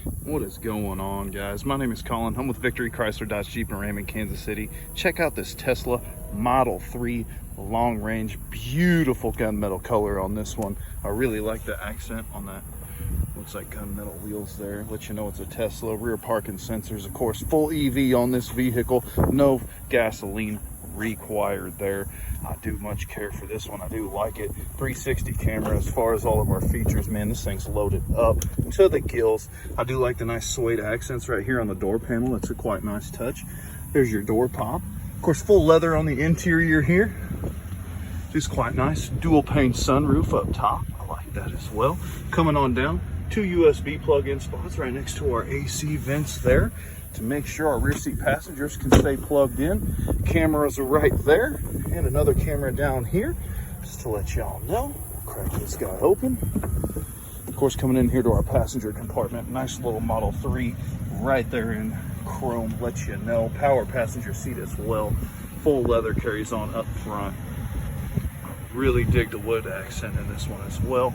What is going on, guys? My name is Colin. I'm with Victory Chrysler Dodge Jeep and Ram in Kansas City. Check out this Tesla Model 3 long range. Beautiful gunmetal color on this one. I really like the accent on that. Looks like gunmetal wheels there. Let you know it's a Tesla. Rear parking sensors, of course. Full EV on this vehicle. No gasoline required there. I do much care for this one. I do like it. 360 camera. As far as all of our features, man, this thing's loaded up to the gills. I do like the nice suede accents right here on the door panel. That's a quite nice touch. There's your door pop. Of course, full leather on the interior here. Just quite nice. Dual pane sunroof up top. I like that as well. Coming on down, 2 USB plug-in spots right next to our AC vents there to make sure our rear seat passengers can stay plugged in. Cameras are right there, and another camera down here just to let y'all know. We'll crack this guy open. Of course, coming in here to our passenger compartment, nice little Model 3 right there in chrome. Let you know, power passenger seat as well. Full leather carries on up front. Really dig the wood accent in this one as well.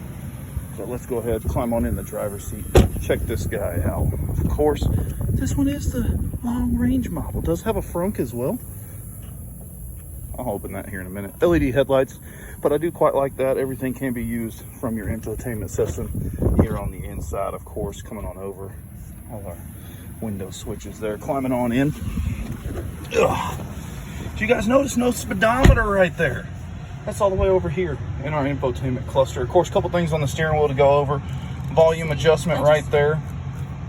So let's go ahead, climb on in the driver's seat. Check this guy out. Of course, this one is the long range model. Does have a frunk as well. I'll open that here in a minute. LED headlights, but I do quite like that. Everything can be used from your infotainment system here on the inside, of course. Coming on over, all our window switches there. Climbing on in. Ugh. Do you guys notice no speedometer right there? That's all the way over here in our infotainment cluster. Of course, a couple things on the steering wheel to go over. Volume adjustment right there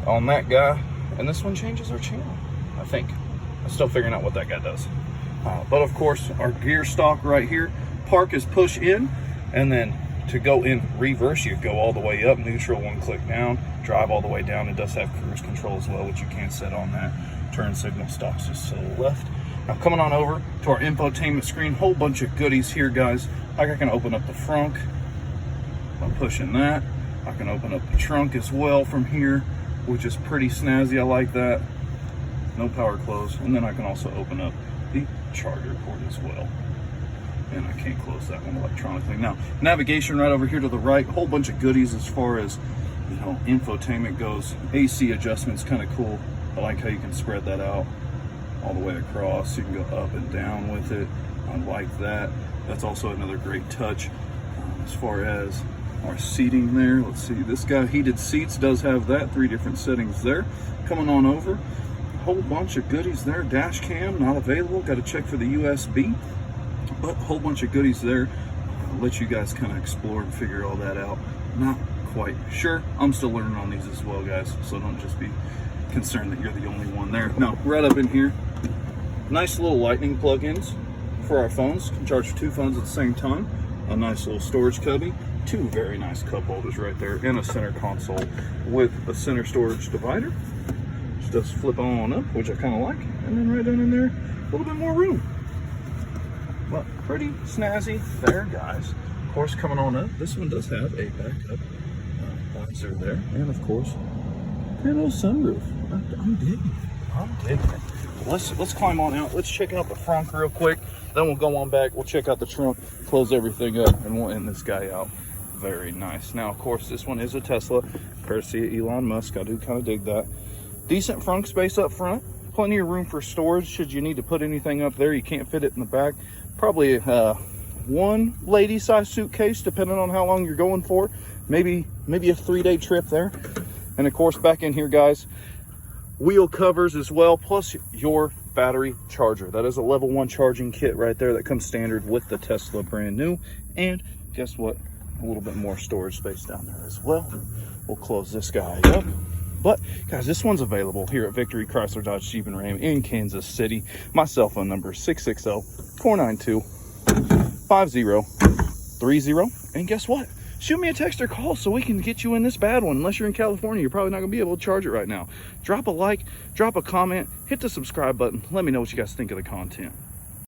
on that guy. And this one changes our channel, I think. I'm still figuring out what that guy does. But of course, our gear stalk right here. Park is push in, and then to go in reverse, you go all the way up, neutral, one click down, drive all the way down. It does have cruise control as well, which you can set on that. Turn signal stops just to the left. Now coming on over to our infotainment screen, whole bunch of goodies here, guys. Like I can open up the frunk by pushing that. I can open up the trunk as well from here, which is pretty snazzy. I like that. No power close. And then I can also open up the charger port as well. And I can't close that one electronically. Now, navigation right over here to the right. Whole bunch of goodies as far as, you know, infotainment goes. AC adjustment's kind of cool. I like how you can spread that out all the way across. You can go up and down with it. I like that. That's also another great touch. As far as our seating there, let's see, this guy, heated seats, does have that. 3 different settings there. Coming on over, a whole bunch of goodies there. Dash cam, not available. Got to check for the USB, but a whole bunch of goodies there. I'll let you guys kind of explore and figure all that out. Not quite sure. I'm still learning on these as well, guys, so don't just be concerned that you're the only one there. Now, right up in here, nice little lightning plug-ins for our phones. Can charge 2 phones at the same time. A nice little storage cubby. 2 very nice cup holders right there, and a center console with a center storage divider. Just does flip on up, which I kind of like. And then right down in there, a little bit more room. But pretty snazzy there, guys. Of course, coming on up, this one does have a backup visor there. And of course, a little sunroof. I'm digging it. I'm digging it. Let's climb on out. Let's check out the front real quick. Then we'll go on back. We'll check out the trunk, close everything up, and we'll end this guy out. Very nice. Now, of course, this one is a Tesla, courtesy of Elon Musk. I do kind of dig that. Decent frunk space up front. Plenty of room for storage. Should you need to put anything up there, you can't fit it in the back. Probably one lady-size suitcase, depending on how long you're going for. Maybe a 3-day trip there. And of course, back in here, guys, wheel covers as well, plus your battery charger. That is a level 1 charging kit right there that comes standard with the Tesla brand new. And guess what? A little bit more storage space down there as well. We'll close this guy up. But guys, this one's available here at Victory Chrysler Dodge Jeep and Ram in Kansas City. My cell phone number is 660-492-5030. And guess what? Shoot me a text or call so we can get you in this bad one. Unless you're in California, you're probably not gonna be able to charge it right now. Drop a like, drop a comment, hit the subscribe button. Let me know what you guys think of the content.